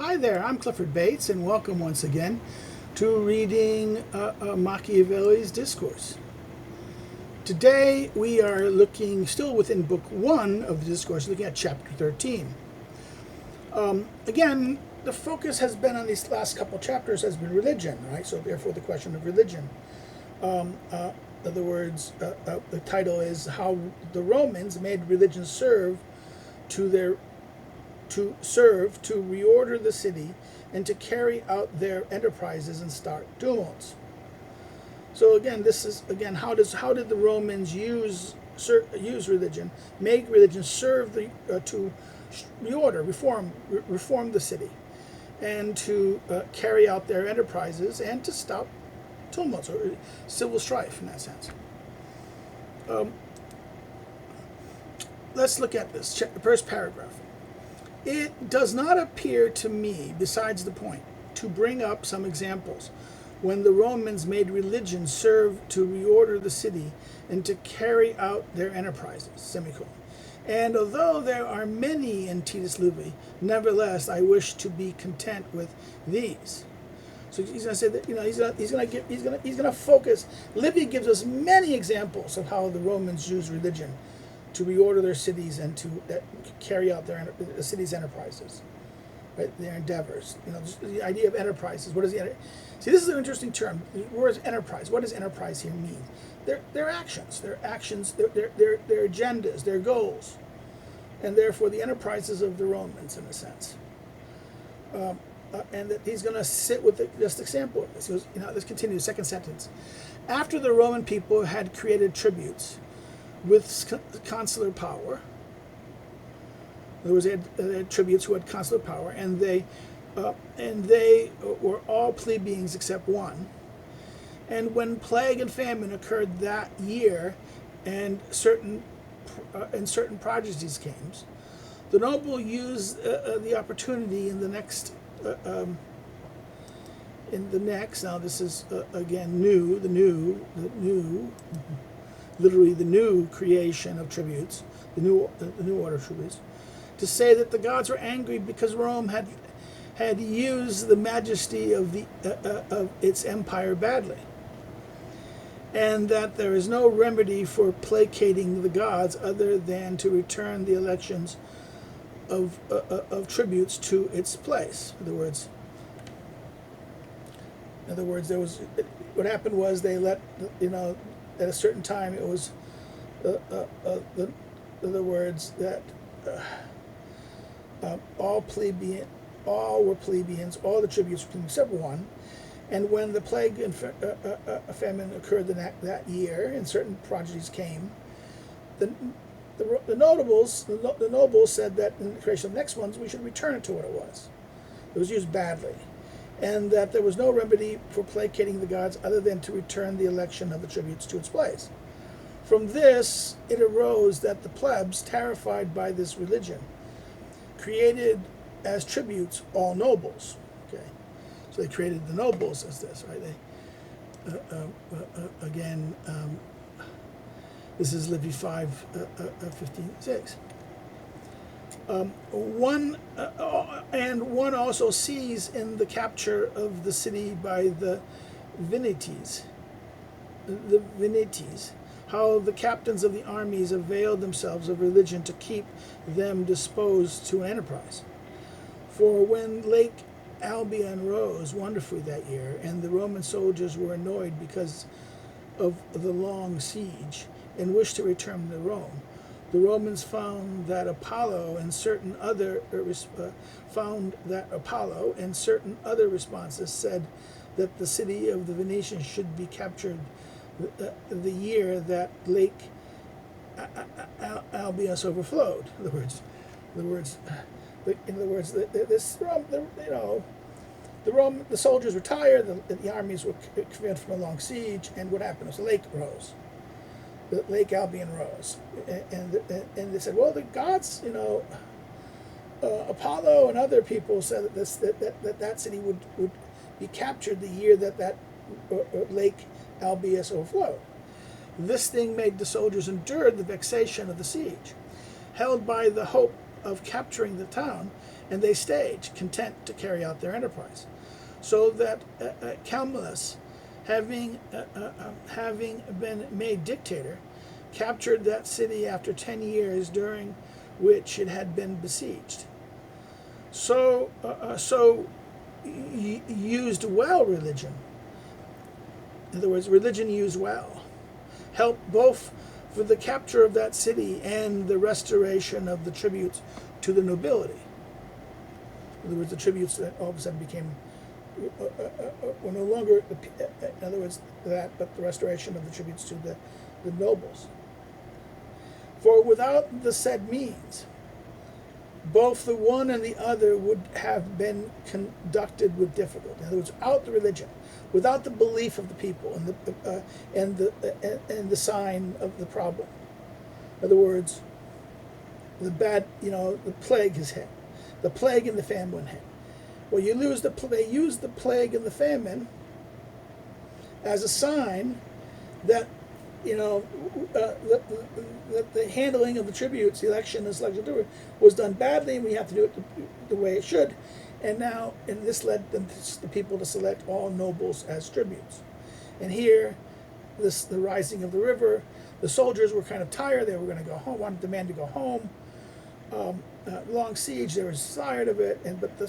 Hi there, I'm Clifford Bates, and welcome once again to reading Machiavelli's Discourse. Today we are looking, still within Book 1 of the Discourse, looking at Chapter 13. Again, the focus has been on these last couple chapters has been religion, right? So therefore the question of religion. In other words, the title is How the Romans Made Religion Serve to reorder the city and to carry out their enterprises and start tumults. So again, this is how did the Romans use religion, make religion serve to reorder, reform the city, and to carry out their enterprises and to stop tumults or civil strife in that sense. Let's look at this first paragraph. It does not appear to me, besides the point, to bring up some examples when the Romans made religion serve to reorder the city and to carry out their enterprises, semicolon. And although there are many in Titus Livy, nevertheless I wish to be content with these. So he's going to say that he's going to focus. Livy gives us many examples of how the Romans used religion to reorder their cities and to carry out the city's enterprises, right? Their endeavors. The idea of enterprises. What is the See, this is an interesting term. The word enterprise. What does enterprise here mean? Their actions, their agendas, their goals, and therefore the enterprises of the Romans, in a sense. And that he's going to sit with this example of this. He goes, let's continue. Second sentence. After the Roman people had created tributes with consular power, in other words, they had tributes who had consular power, and they were all plebeians except one. And when plague and famine occurred that year, and certain prodigies came, the noble used the opportunity in the next. Now this is again literally the new creation of tributes, the new order of tributes, to say that the gods were angry because Rome had used the majesty of its empire badly, and that there is no remedy for placating the gods other than to return the elections of tributes to its place. In other words, there was what happened was they let at a certain time it was in other words that all were plebeians, all the tributes except one, and when the plague and famine occurred that year and certain prodigies came, the nobles said that in the creation of the next ones we should return it to what it was. It was used badly, and that there was no remedy for placating the gods other than to return the election of the tributes to its place. From this it arose that the plebs, terrified by this religion, created as tributes all nobles. Okay, so they created the nobles as this, right? This is Livy 5:15-6. One also sees in the capture of the city by the Venetes, how the captains of the armies availed themselves of religion to keep them disposed to an enterprise. For when Lake Albion rose wonderfully that year, and the Roman soldiers were annoyed because of the long siege and wished to return to Rome, the Romans found that Apollo and certain other responses said that the city of the Venetians should be captured the year that Lake Albius overflowed. In other words, the soldiers were tired, the armies were prevented from a long siege, and what happened was the lake rose. The Lake Albion rose, and they said, well, the gods, Apollo and other people said that city would be captured the year that Lake Albius overflowed. This thing made the soldiers endure the vexation of the siege, held by the hope of capturing the town, and they stayed, content to carry out their enterprise. So that Camillus, having been made dictator, captured that city after 10 years, during which it had been besieged. So used well religion. In other words, religion used well helped both for the capture of that city and the restoration of the tributes to the nobility. In other words, the tributes that all of a sudden became were no longer, in other words, that, but the restoration of the tributes to the nobles. For without the said means, both the one and the other would have been conducted with difficulty. In other words, without the religion, without the belief of the people, and the sign of the problem. In other words, the plague has hit. The plague and the famine hit. Well, they use the plague and the famine as a sign that that the handling of the tributes, the election and selection was done badly, and we have to do it the way it should. And this led the people to select all nobles as tributes. And here, the rising of the river, the soldiers were kind of tired. They were going to go home, wanted the man to go home. Long siege, they were tired of it, but the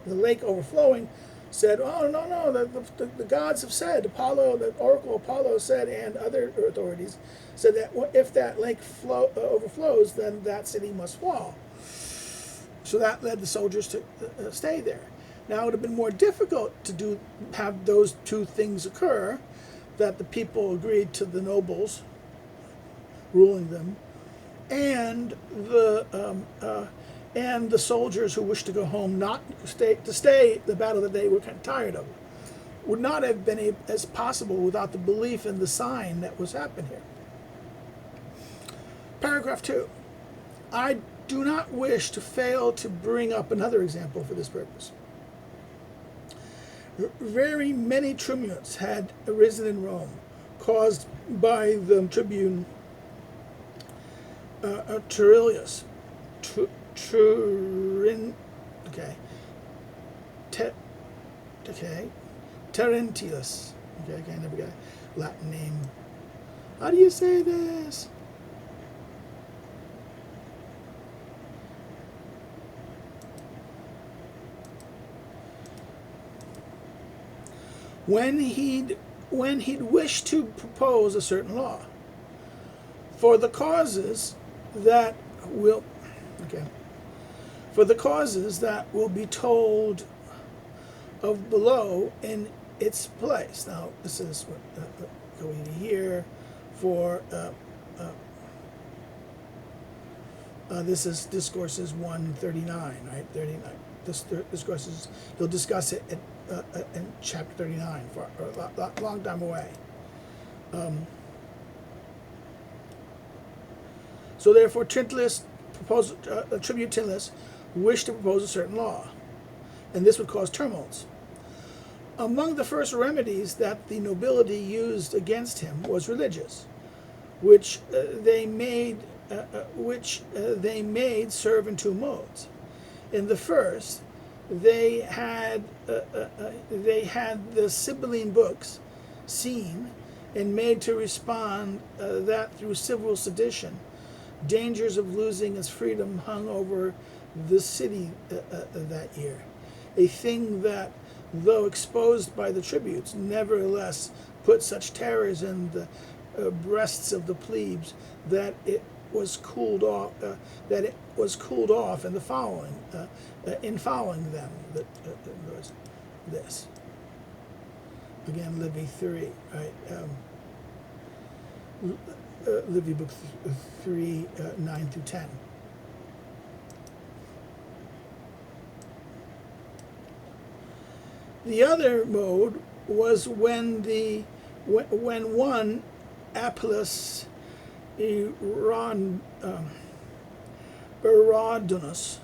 lake overflowing said, "Oh no! The gods have said, Apollo, the oracle Apollo said, and other authorities said that if that lake overflows, then that city must fall." So that led the soldiers to stay there. Now it would have been more difficult to have those two things occur, that the people agreed to the nobles ruling them, and the soldiers who wished to go home, not stay the battle that they were kind of tired of, would not have been as possible without the belief in the sign that was happening here. Paragraph 2. I do not wish to fail to bring up another example for this purpose. Very many tumults had arisen in Rome, caused by the tribune Terentius. Terentius. Okay, I never got a Latin name. How do you say this? When he'd wished to propose a certain law for the causes that will be told of below in its place. Now, this is what going here for. This is Discourses 139, right? 39. Discourses. He'll discuss it in chapter 39 for a long time away. So therefore, Tribune Tentulus wished to propose a certain law, and this would cause tumults. Among the first remedies that the nobility used against him was religious, which they made serve in two modes. In the first, they had the Sibylline books seen and made to respond that through civil sedition, dangers of losing its freedom hung over the city that year, a thing that, though exposed by the tributes, nevertheless put such terrors in the breasts of the plebes that it was cooled off. In the following, in following them. Was this again? Livy 3, right? Livy book 3, 9 through 10. The other mode was when one Appius Herodotus,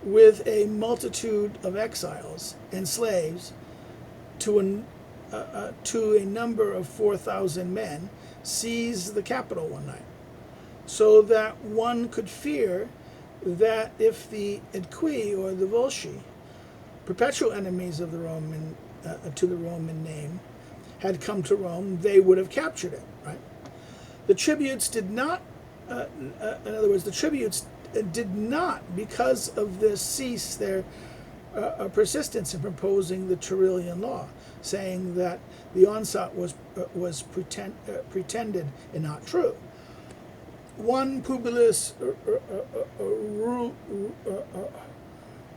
with a multitude of exiles and slaves, to a number of 4,000 men, seized the capital one night, so that one could fear that if the Equi or the Volsci, perpetual enemies of the Roman to the Roman name, had come to Rome, they would have captured it. Right? The tributes did not. In other words, the tributes did not, because of this, cease their persistence in proposing the Turullian law, saying that the onset was pretended and not true. One Publius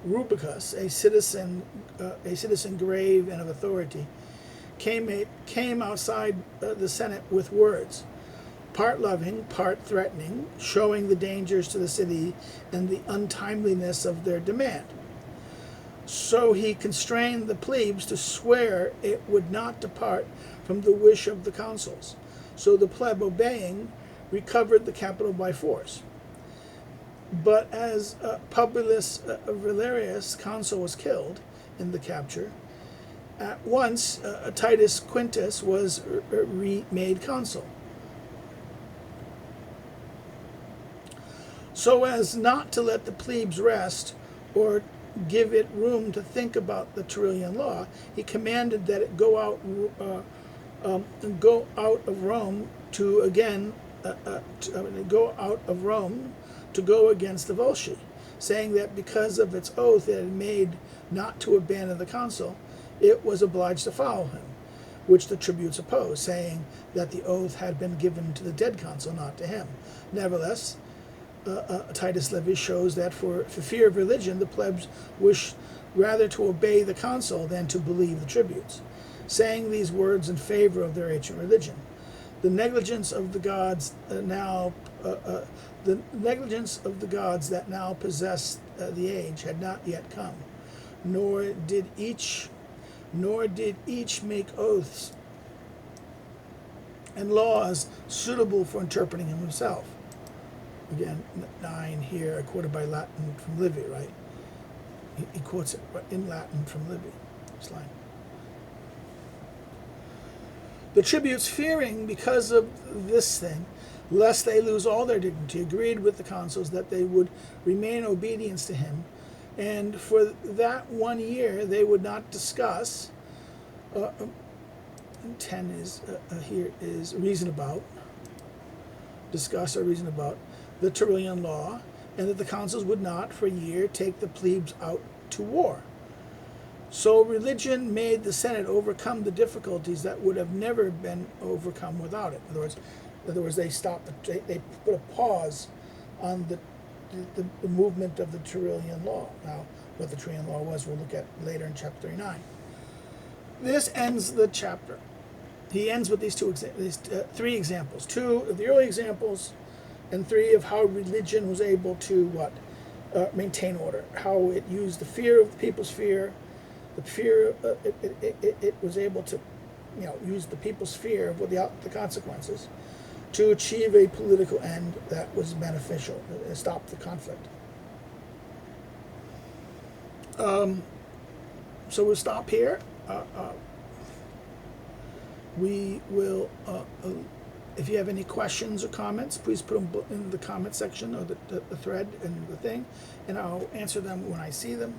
Rubicus, a citizen grave and of authority, came outside the Senate with words, part loving, part threatening, showing the dangers to the city and the untimeliness of their demand. So he constrained the plebes to swear it would not depart from the wish of the consuls. So the plebe, obeying, recovered the capital by force. But as Publius Valerius, consul, was killed in the capture, at once Titus Quintus was remade consul. So as not to let the plebes rest or give it room to think about the Turullian law, he commanded that it go out of Rome to again to go against the Volsci, saying that because of its oath it had made not to abandon the consul, it was obliged to follow him, which the tributes opposed, saying that the oath had been given to the dead consul, not to him. Nevertheless, Titus Livy shows that for fear of religion, the plebs wished rather to obey the consul than to believe the tributes, saying these words in favor of their ancient religion. The negligence of the gods that now possess the age had not yet come, nor did each make oaths and laws suitable for interpreting himself. Again, 9 here, quoted by Latin from Livy, right? He quotes it in Latin from Livy. This line. The tributes, fearing because of this thing, lest they lose all their dignity, agreed with the consuls that they would remain obedient to him, and for that 1 year they would not discuss. 10 is here is reason about. Discuss or reason about the Turullian law, and that the consuls would not, for a year, take the plebes out to war. So religion made the Senate overcome the difficulties that would have never been overcome without it. In other words, they stopped. They put a pause on the movement of the Turullian law. Now, what the Turullian law was, we'll look at later in chapter 39. This ends the chapter. He ends with these three examples: 2 of the early examples, and 3 of how religion was able to maintain order. How it used the fear of the people's fear. The fear it was able to, use the people's fear of the consequences to achieve a political end that was beneficial, stop the conflict. So we'll stop here. We will, if you have any questions or comments, please put them in the comment section or the thread and the thing, and I'll answer them when I see them.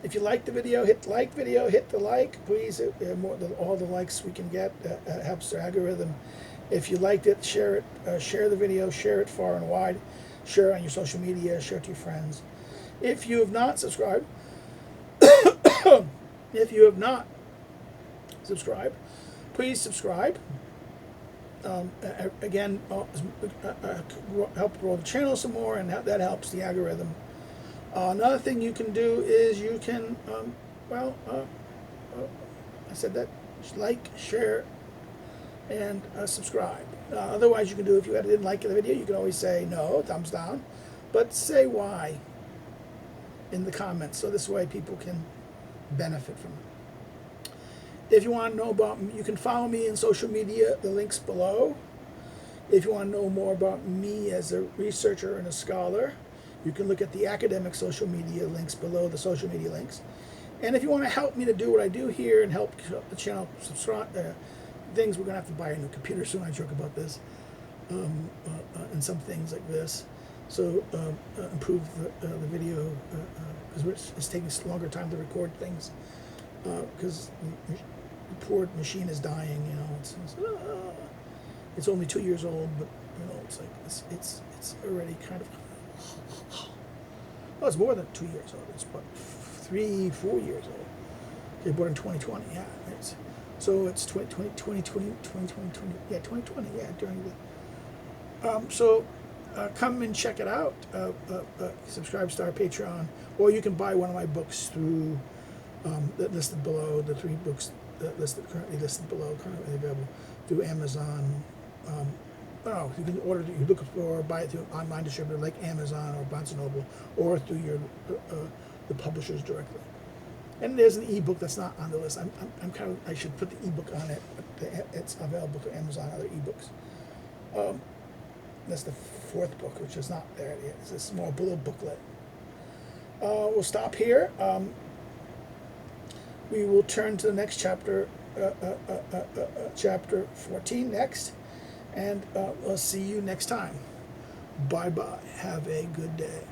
If you like the video, hit the like video, hit the like, please. All the likes we can get helps the algorithm. If you liked it, share it, share the video, share it far and wide, share it on your social media, share it to your friends. If you have not subscribed, please subscribe. Again, help grow the channel some more, and that helps the algorithm. Another thing you can do is you can, I said that, like, share, and subscribe. Otherwise, you can do, if you didn't like the video, you can always say no, thumbs down, but say why in the comments, so this way people can benefit from it. If you want to know about me, you can follow me in social media, the links below. If you want to know more about me as a researcher and a scholar, you can look at the academic social media links below the social media links. And if you want to help me to do what I do here and help the channel subscribe, things, we're going to have to buy a new computer soon. I joke about this, and some things like this. So improve the video because it's taking longer time to record things because the poor machine is dying. You know, it's only 2 years old, but you know, it's like it's already kind of. Well, it's more than 2 years old. It's what 3-4 years old. Okay, born in 2020. Yeah, so it's 2020, yeah, 2020. Yeah, during the. Come and check it out. Subscribe to our Patreon, or you can buy one of my books through listed below. The 3 books currently listed below, currently available through Amazon. You can order it. You look for or buy it through an online distributor like Amazon or Barnes & Noble, or through the publishers directly. And there's an ebook that's not on the list. I should put the ebook on it. But it's available through Amazon. Other ebooks. That's the 4th book, which is not there yet. It's a small little booklet. We'll stop here. We will turn to the next chapter, chapter 14 next, and we'll see you next time. Bye-bye. Have a good day.